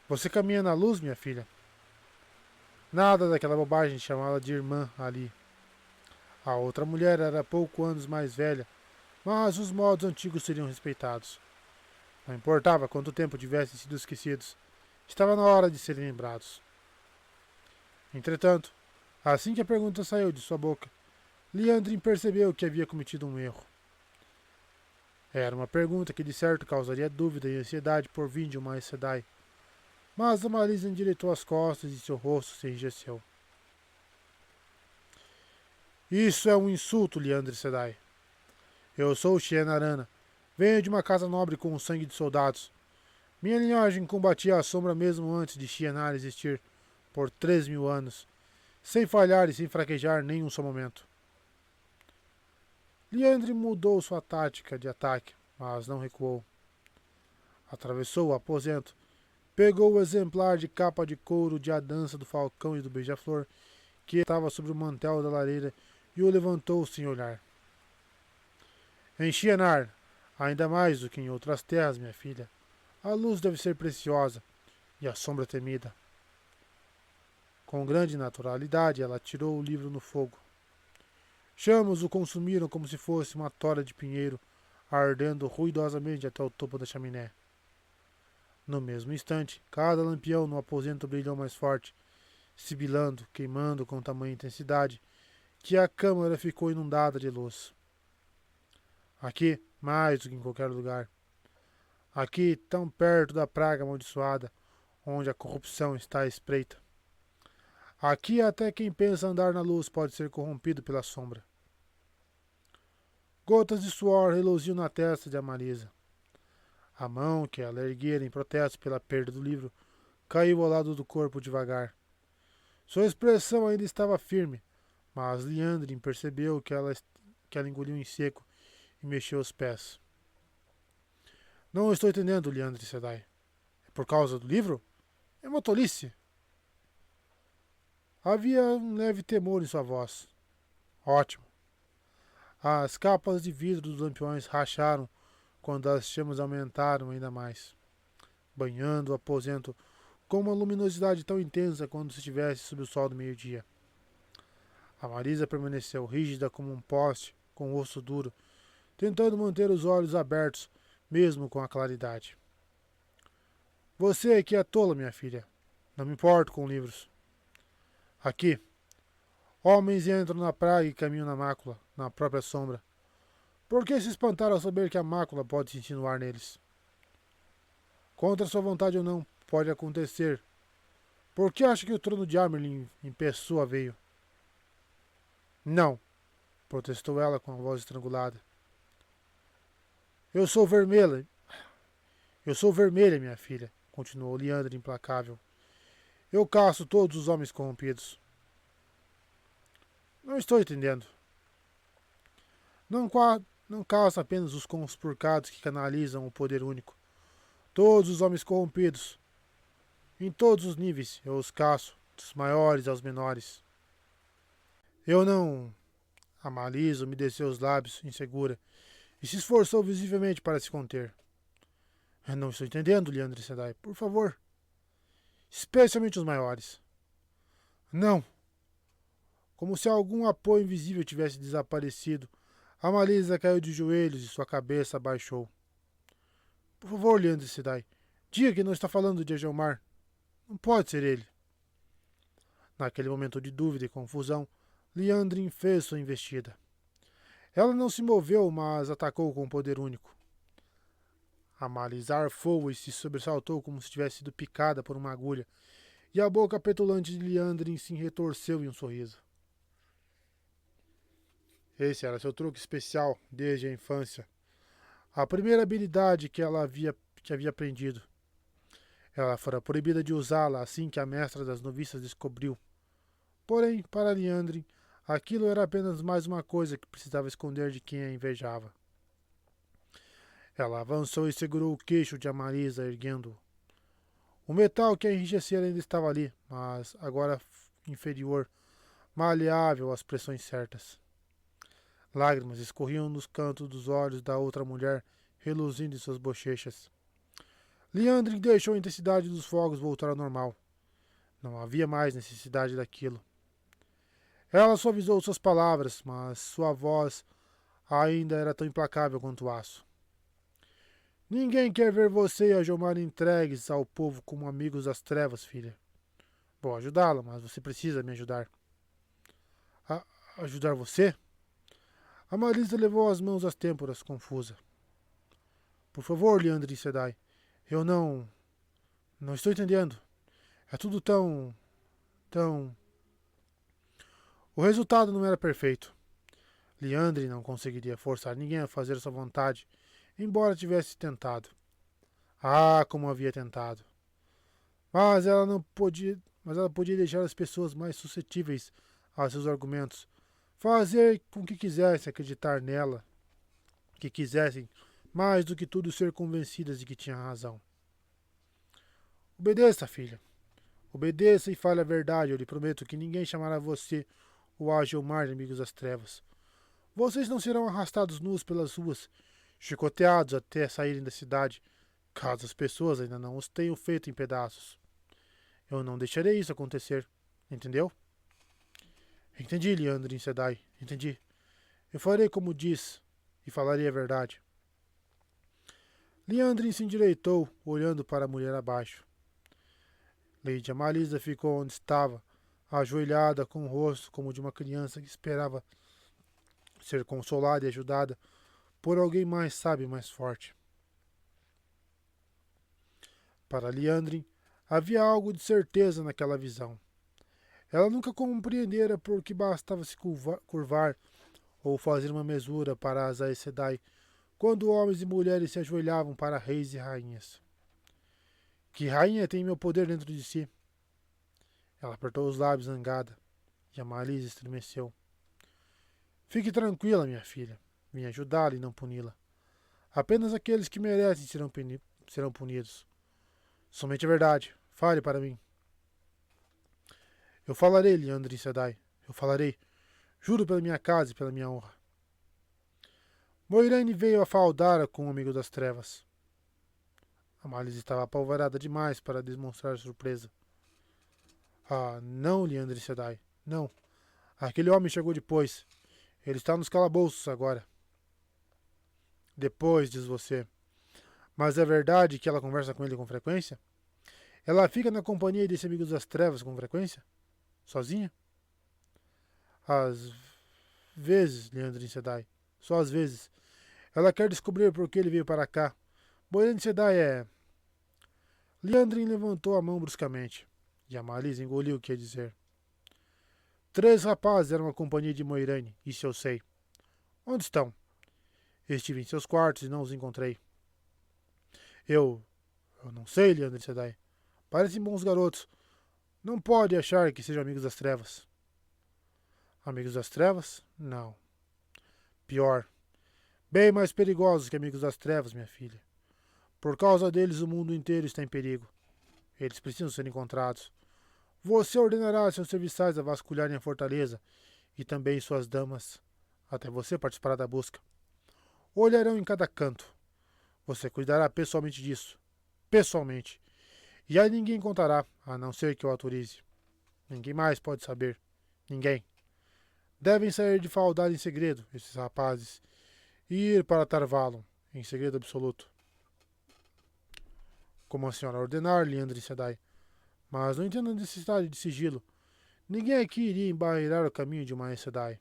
Você caminha na luz, minha filha? Nada daquela bobagem de chamá-la de irmã ali. A outra mulher era pouco anos mais velha, mas os modos antigos seriam respeitados. Não importava quanto tempo tivessem sido esquecidos, estava na hora de serem lembrados. Entretanto, assim que a pergunta saiu de sua boca, Liandrin percebeu que havia cometido um erro. Era uma pergunta que de certo causaria dúvida e ansiedade por vir de uma Aes Sedai, mas Amarisa endireitou as costas e seu rosto se enrijeceu. Isso é um insulto, Liandrin Sedai. Eu sou Xienarana. Venho de uma casa nobre com o sangue de soldados. Minha linhagem combatia a sombra mesmo antes de Xienar existir, por 3.000 anos, sem falhar e sem fraquejar nem um só momento. Liandrin mudou sua tática de ataque, mas não recuou. Atravessou o aposento, pegou o exemplar de capa de couro de A Dança do Falcão e do Beija-Flor, que estava sobre o mantel da lareira, e o levantou sem olhar. Em Xienar, ainda mais do que em outras terras, minha filha, a luz deve ser preciosa e a sombra temida. Com grande naturalidade, ela tirou o livro no fogo. Chamas o consumiram como se fosse uma tora de pinheiro, ardendo ruidosamente até o topo da chaminé. No mesmo instante, cada lampião no aposento brilhou mais forte, sibilando, queimando com tamanha intensidade, que a câmara ficou inundada de luz. Aqui, mais do que em qualquer lugar. Aqui, tão perto da praga amaldiçoada, onde a corrupção está à espreita. Aqui até quem pensa andar na luz pode ser corrompido pela sombra. Gotas de suor reluziam na testa de Amarisa. A mão que ela erguera em protesto pela perda do livro caiu ao lado do corpo devagar. Sua expressão ainda estava firme, mas Liandrin percebeu que ela engoliu em seco e mexeu os pés. Não estou entendendo, Liandrin Sedai. É por causa do livro? É uma tolice. Havia um leve temor em sua voz. Ótimo. As capas de vidro dos lampiões racharam quando as chamas aumentaram ainda mais, banhando o aposento com uma luminosidade tão intensa quando se estivesse sob o sol do meio-dia. A Marisa permaneceu rígida como um poste, com o rosto duro, tentando manter os olhos abertos, mesmo com a claridade. Você aqui é tola, minha filha. Não me importo com livros. Aqui, homens entram na praia e caminham na mácula, na própria sombra. Por que se espantar ao saber que a mácula pode se insinuar neles? Contra sua vontade ou não, pode acontecer. Por que acha que o trono de Amerlin em pessoa veio? Não, protestou ela com a voz estrangulada. Eu sou vermelha. Eu sou vermelha, minha filha, continuou Liandra implacável. Eu caço todos os homens corrompidos. Não estou entendendo. Não, não caço apenas os conspurcados que canalizam o poder único. Todos os homens corrompidos. Em todos os níveis eu os caço, dos maiores aos menores. Eu não... A Malisa umedeceu os lábios, insegura, e se esforçou visivelmente para se conter. Eu não estou entendendo, Liandre Sedai. Por favor. Especialmente os maiores. Não. Como se algum apoio invisível tivesse desaparecido, a Malisa caiu de joelhos e sua cabeça abaixou. Por favor, Liandre Sedai, diga que não está falando de Agelmar. Não pode ser ele. Naquele momento de dúvida e confusão, Liandrin fez sua investida. Ela não se moveu, mas atacou com um poder único. A Malisa arfou e se sobressaltou como se tivesse sido picada por uma agulha, e a boca petulante de Liandrin se retorceu em um sorriso. Esse era seu truque especial desde a infância. A primeira habilidade que havia aprendido. Ela fora proibida de usá-la assim que a mestra das noviças descobriu. Porém, para Liandrin, aquilo era apenas mais uma coisa que precisava esconder de quem a invejava. Ela avançou e segurou o queixo de Amarisa, erguendo-o. O metal que a enrijecera ainda estava ali, mas agora inferior, maleável às pressões certas. Lágrimas escorriam nos cantos dos olhos da outra mulher, reluzindo em suas bochechas. Liandrin deixou a intensidade dos fogos voltar ao normal. Não havia mais necessidade daquilo. Ela suavizou suas palavras, mas sua voz ainda era tão implacável quanto o aço. Ninguém quer ver você e a Jomar entregues ao povo como amigos das trevas, filha. Vou ajudá-la, mas você precisa me ajudar. Ajudar você? A Marisa levou as mãos às têmporas, confusa. Por favor, Liandrin Sedai. Eu não... Não estou entendendo. É tudo tão... O resultado não era perfeito. Liandrin não conseguiria forçar ninguém a fazer sua vontade, embora tivesse tentado. Ah, como havia tentado. Mas ela podia deixar as pessoas mais suscetíveis a seus argumentos, fazer com que quisessem acreditar nela, que quisessem, mais do que tudo, ser convencidas de que tinha razão. Obedeça, filha. Obedeça e fale a verdade. Eu lhe prometo que ninguém chamará você ou a Gilmar de amigos das trevas. Vocês não serão arrastados nus pelas ruas, chicoteados até saírem da cidade, caso as pessoas ainda não os tenham feito em pedaços. Eu não deixarei isso acontecer. Entendeu? Entendi, Liandrin Sedai. Entendi. Eu farei como diz e falarei a verdade. Liandrin se endireitou, olhando para a mulher abaixo. Lady Amalisa ficou onde estava, ajoelhada com o rosto como de uma criança que esperava ser consolada e ajudada por alguém mais sábio e mais forte. Para Liandrin, Havia algo de certeza naquela visão. Ela nunca compreendera por que bastava se curvar ou fazer uma mesura para as Aes Sedai quando homens e mulheres se ajoelhavam para reis e rainhas. Que rainha tem meu poder dentro de si? Ela apertou os lábios zangada e a Malise estremeceu. Fique tranquila, minha filha. Vim ajudá-la e não puni-la. Apenas aqueles que merecem serão punidos. Somente a verdade. Fale para mim. Eu falarei, Liandrin Sedai. Eu falarei. Juro pela minha casa e pela minha honra. Moiraine veio a Faldara com o amigo das trevas. A Malise estava apavorada demais para demonstrar surpresa. Ah, não, Liandrin Sedai. Não. Aquele homem chegou depois. Ele está nos calabouços agora. Depois, diz você. Mas é verdade que ela conversa com ele com frequência? Ela fica na companhia desse amigo das trevas com frequência? Sozinha? Às vezes, Liandrin Sedai. Só às vezes. Ela quer descobrir por que ele veio para cá. Moiraine Sedai é... Liandrin levantou a mão bruscamente. E a Malise engoliu o que ia dizer. 3 rapazes eram a companhia de Moiraine, isso eu sei. Onde estão? Estive em seus quartos e não os encontrei. Eu não sei, Liandrin Sedai. Parecem bons garotos. Não pode achar que sejam amigos das trevas. Amigos das trevas? Não. Pior. Bem mais perigosos que amigos das trevas, minha filha. Por causa deles, o mundo inteiro está em perigo. Eles precisam ser encontrados. Você ordenará a seus serviçais a vasculharem a fortaleza e também suas damas, até você participará da busca. Olharão em cada canto. Você cuidará pessoalmente disso. Pessoalmente. E aí ninguém contará, a não ser que eu autorize. Ninguém mais pode saber. Ninguém. Devem sair de Faldar em segredo, esses rapazes, e ir para Tarvalon, em segredo absoluto. Como a senhora ordenar, Liandrin Sedai. Mas não entendo a necessidade de sigilo. Ninguém aqui iria embarreirar o caminho de uma Aes Sedai.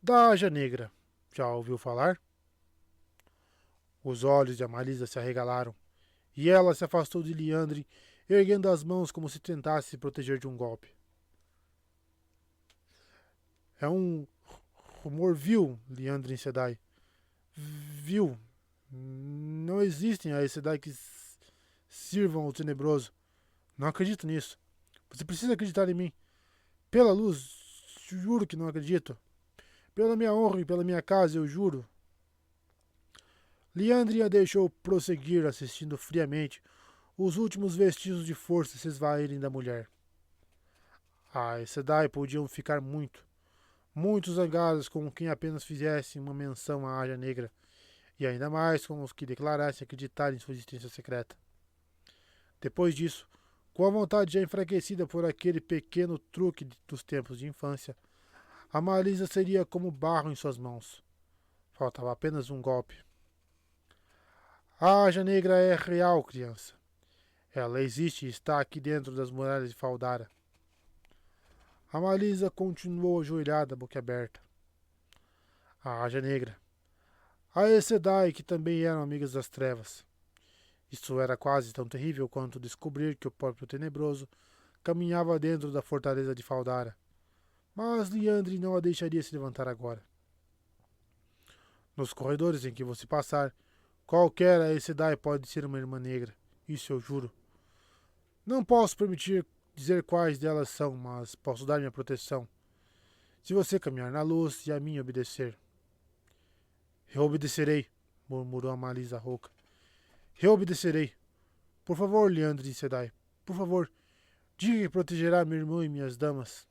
Da Aja Negra. Já ouviu falar? Os olhos de Amalisa se arregalaram, e ela se afastou de Liandrin, erguendo as mãos como se tentasse se proteger de um golpe. É um rumor vil, Liandrin Sedai. Vil. Não existem Aes Sedai que sirvam ao tenebroso. Não acredito nisso. Você precisa acreditar em mim. Pela luz, juro que não acredito. Pela minha honra e pela minha casa, eu juro. Liandrin a deixou prosseguir, assistindo friamente os últimos vestígios de força se esvaírem da mulher. Aes Sedai podiam ficar muito zangados com quem apenas fizesse uma menção à Aja Negra, e ainda mais com os que declarassem acreditar em sua existência secreta. Depois disso, com a vontade já enfraquecida por aquele pequeno truque dos tempos de infância, a Malisa seria como barro em suas mãos. Faltava apenas um golpe. A Aja Negra é real, criança. Ela existe e está aqui dentro das muralhas de Faldara. A Malisa continuou ajoelhada, boca aberta. A Aja Negra. A Aes Sedai, que também eram amigas das trevas. Isso era quase tão terrível quanto descobrir que o próprio Tenebroso caminhava dentro da fortaleza de Faldara. Mas Liandrin não a deixaria se levantar agora. Nos corredores em que você passar, qualquer Aes Sedai pode ser uma irmã negra. Isso eu juro. Não posso permitir dizer quais delas são, mas posso dar minha proteção. Se você caminhar na luz e a mim obedecer. Eu obedecerei, murmurou a Malisa rouca. Eu obedecerei. Por favor, Liandrin Sedai. Por favor, diga que protegerá meu irmão e minhas damas.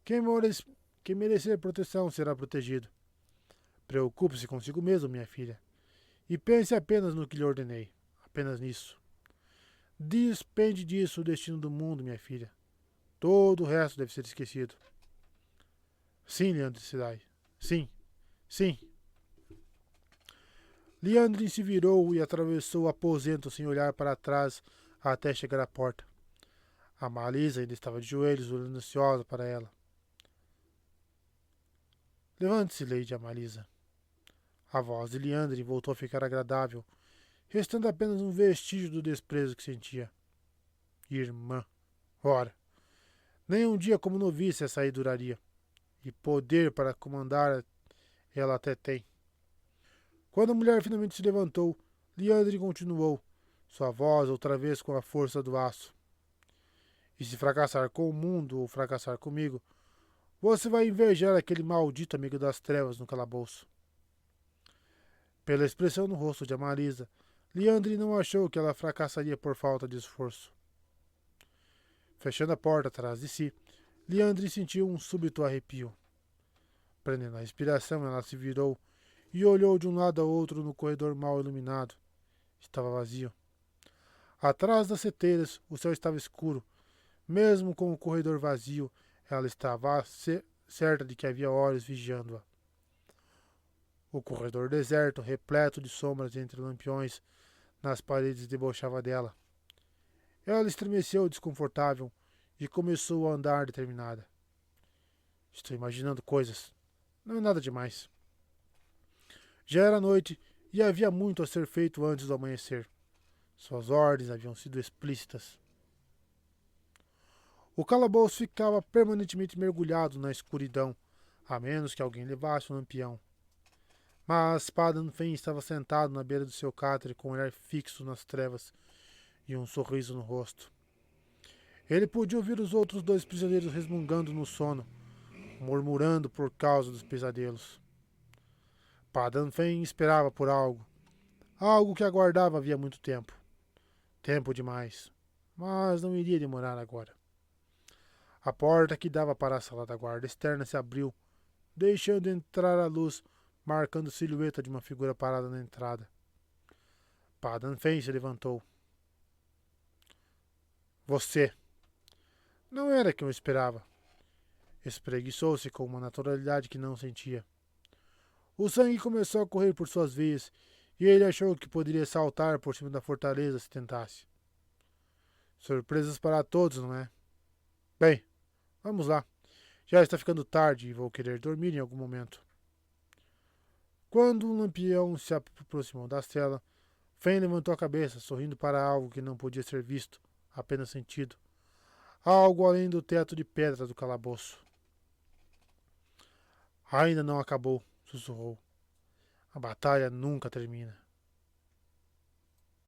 Quem merecer proteção será protegido. Preocupe-se consigo mesmo, minha filha. E pense apenas no que lhe ordenei. Apenas nisso. Despende disso o destino do mundo, minha filha. Todo o resto deve ser esquecido. Sim, Liandrin Sedai. Sim. Sim. Liandrin se virou e atravessou o aposento sem olhar para trás até chegar à porta. A Malisa ainda estava de joelhos, olhando ansiosa para ela. Levante-se, Lady Amalisa. A voz de Liandrin voltou a ficar agradável, restando apenas um vestígio do desprezo que sentia. Irmã. Ora, nem um dia como novice essa aí duraria. E poder para comandar ela até tem. Quando a mulher finalmente se levantou, Liandre continuou, sua voz outra vez com a força do aço. E se fracassar com o mundo ou fracassar comigo, você vai invejar aquele maldito amigo das trevas no calabouço. Pela expressão no rosto de Amarisa, Liandre não achou que ela fracassaria por falta de esforço. Fechando a porta atrás de si, Liandre sentiu um súbito arrepio. Prendendo a respiração, ela se virou e olhou de um lado ao outro no corredor mal iluminado. Estava vazio. Atrás das seteiras, o céu estava escuro. Mesmo com o corredor vazio, ela estava certa de que havia olhos vigiando-a. O corredor deserto, repleto de sombras entre lampiões nas paredes, debochava dela. Ela estremeceu desconfortável e começou a andar determinada. Estou imaginando coisas. Não é nada demais. Já era noite e havia muito a ser feito antes do amanhecer. Suas ordens haviam sido explícitas. O calabouço ficava permanentemente mergulhado na escuridão, a menos que alguém levasse um lampião. Mas Padan Fen estava sentado na beira do seu catre com um olhar fixo nas trevas e um sorriso no rosto. Ele podia ouvir os outros dois prisioneiros resmungando no sono, murmurando por causa dos pesadelos. Padan Fen esperava por algo. Algo que aguardava havia muito tempo. Tempo demais. Mas não iria demorar agora. A porta que dava para a sala da guarda externa se abriu, deixando entrar a luz, marcando a silhueta de uma figura parada na entrada. Padan Fen se levantou. Você. Não era quem eu esperava. Espreguiçou-se com uma naturalidade que não sentia. O sangue começou a correr por suas veias e ele achou que poderia saltar por cima da fortaleza se tentasse. Surpresas para todos, não é? Bem, vamos lá. Já está ficando tarde e vou querer dormir em algum momento. Quando um lampião se aproximou da cela, Fen levantou a cabeça, sorrindo para algo que não podia ser visto, apenas sentido. Algo além do teto de pedra do calabouço. Ainda não acabou, sussurrou. A batalha nunca termina.